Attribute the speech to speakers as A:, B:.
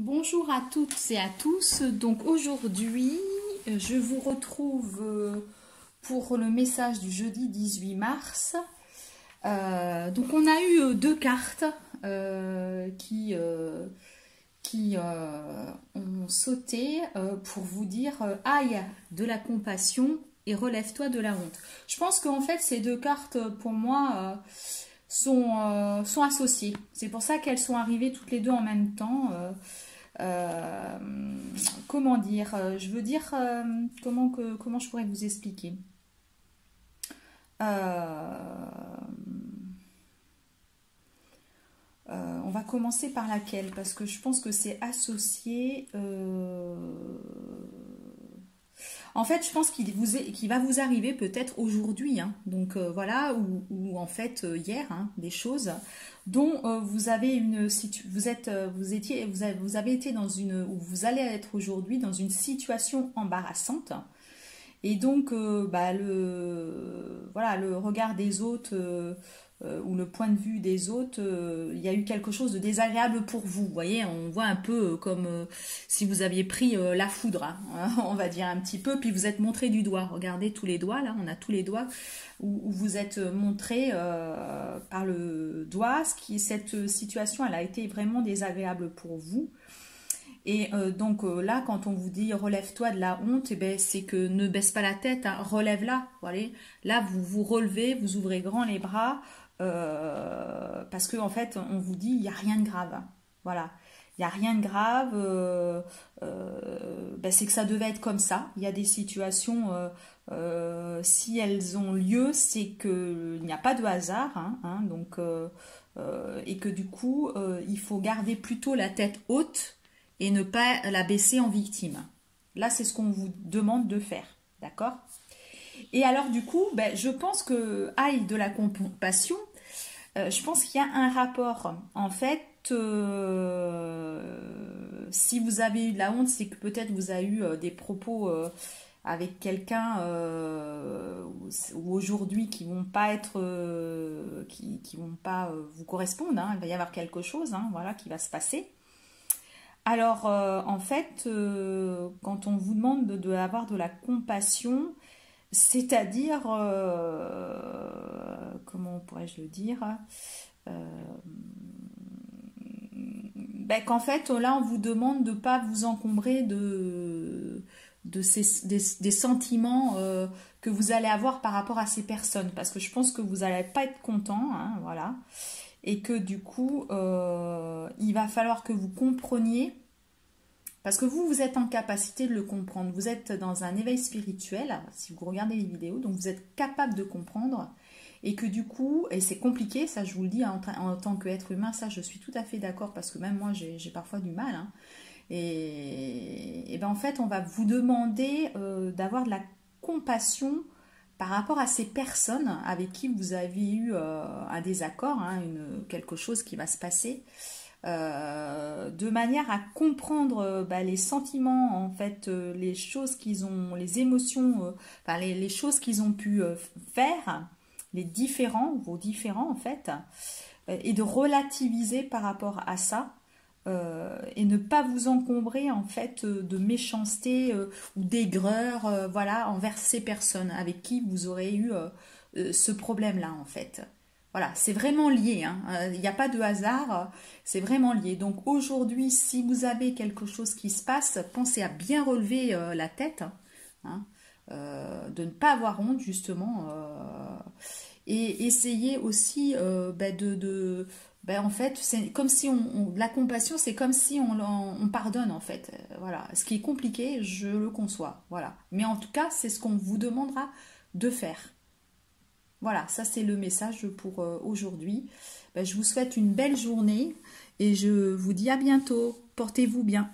A: Bonjour à toutes et à tous. Donc aujourd'hui, je vous retrouve pour le message du jeudi 18 mars. Donc on a eu deux cartes qui ont sauté pour dire aïe de la compassion et relève-toi de la honte. Je pense qu'en fait ces deux cartes pour moi sont associées. C'est pour ça qu'elles sont arrivées toutes les deux en même temps. Comment dire, je veux dire, comment je pourrais vous expliquer. On va commencer par laquelle, parce que je pense que c'est associé. En fait, je pense qu'il va vous arriver peut-être aujourd'hui, hein. Donc voilà, ou en fait hier, hein, des choses dont vous avez vous avez été dans une, ou vous allez être aujourd'hui dans une situation embarrassante. Et donc, voilà, le regard des autres ou le point de vue des autres, il y a eu quelque chose de désagréable pour vous. Vous voyez, on voit un peu comme si vous aviez pris la foudre, hein, on va dire un petit peu, puis vous êtes montré du doigt. Regardez tous les doigts, là, on a tous les doigts où vous êtes montré par le doigt. Cette situation, elle a été vraiment désagréable pour vous. Et donc là, quand on vous dit relève-toi de la honte, eh ben, c'est que ne baisse pas la tête, hein, relève-la. Voilà. Là, vous vous relevez, vous ouvrez grand les bras, parce qu'en fait, on vous dit il n'y a rien de grave. Voilà. Il n'y a rien de grave, ben, c'est que ça devait être comme ça. Il y a des situations, si elles ont lieu, c'est qu'il n'y a pas de hasard, hein, donc, et que du coup, il faut garder plutôt la tête haute et ne pas la baisser en victime. Là, c'est ce qu'on vous demande de faire, d'accord? Et alors, du coup, ben, je pense que, aïe de la compassion, je pense qu'il y a un rapport. En fait, si vous avez eu de la honte, c'est que peut-être vous avez eu des propos avec quelqu'un ou aujourd'hui qui vont pas être, qui vont pas vous correspondre, hein. Il va y avoir quelque chose, hein, voilà, qui va se passer. Alors, en fait, quand on vous demande d'avoir de la compassion, c'est-à-dire, comment pourrais-je le dire, ben, qu'en fait, là, on vous demande de ne pas vous encombrer des sentiments que vous allez avoir par rapport à ces personnes, parce que je pense que vous n'allez pas être content, hein, voilà. Et que du coup, il va falloir que vous compreniez, parce que vous êtes en capacité de le comprendre. Vous êtes dans un éveil spirituel, si vous regardez les vidéos, donc vous êtes capable de comprendre. Et que du coup, et c'est compliqué, ça je vous le dis, hein, en tant qu'être humain, ça je suis tout à fait d'accord, parce que même moi j'ai parfois du mal. Hein. Et ben en fait, on va vous demander d'avoir de la compassion par rapport à ces personnes avec qui vous avez eu un désaccord, hein, quelque chose qui va se passer, de manière à comprendre les sentiments, en fait, les choses qu'ils ont, les émotions, enfin, les choses qu'ils ont pu faire, vos différents en fait, et de relativiser par rapport à ça. Et ne pas vous encombrer en fait de méchanceté ou d'aigreur, voilà, envers ces personnes avec qui vous aurez eu ce problème-là en fait. Voilà, c'est vraiment lié, hein. Il n'y a pas de hasard, c'est vraiment lié. Donc aujourd'hui, si vous avez quelque chose qui se passe, pensez à bien relever la tête, hein, de ne pas avoir honte justement, et essayez aussi en fait, c'est comme si la compassion, c'est comme si on pardonne en fait. Voilà, ce qui est compliqué, je le conçois. Voilà, mais en tout cas, c'est ce qu'on vous demandera de faire. Voilà, ça c'est le message pour aujourd'hui. Je vous souhaite une belle journée et je vous dis à bientôt. Portez-vous bien.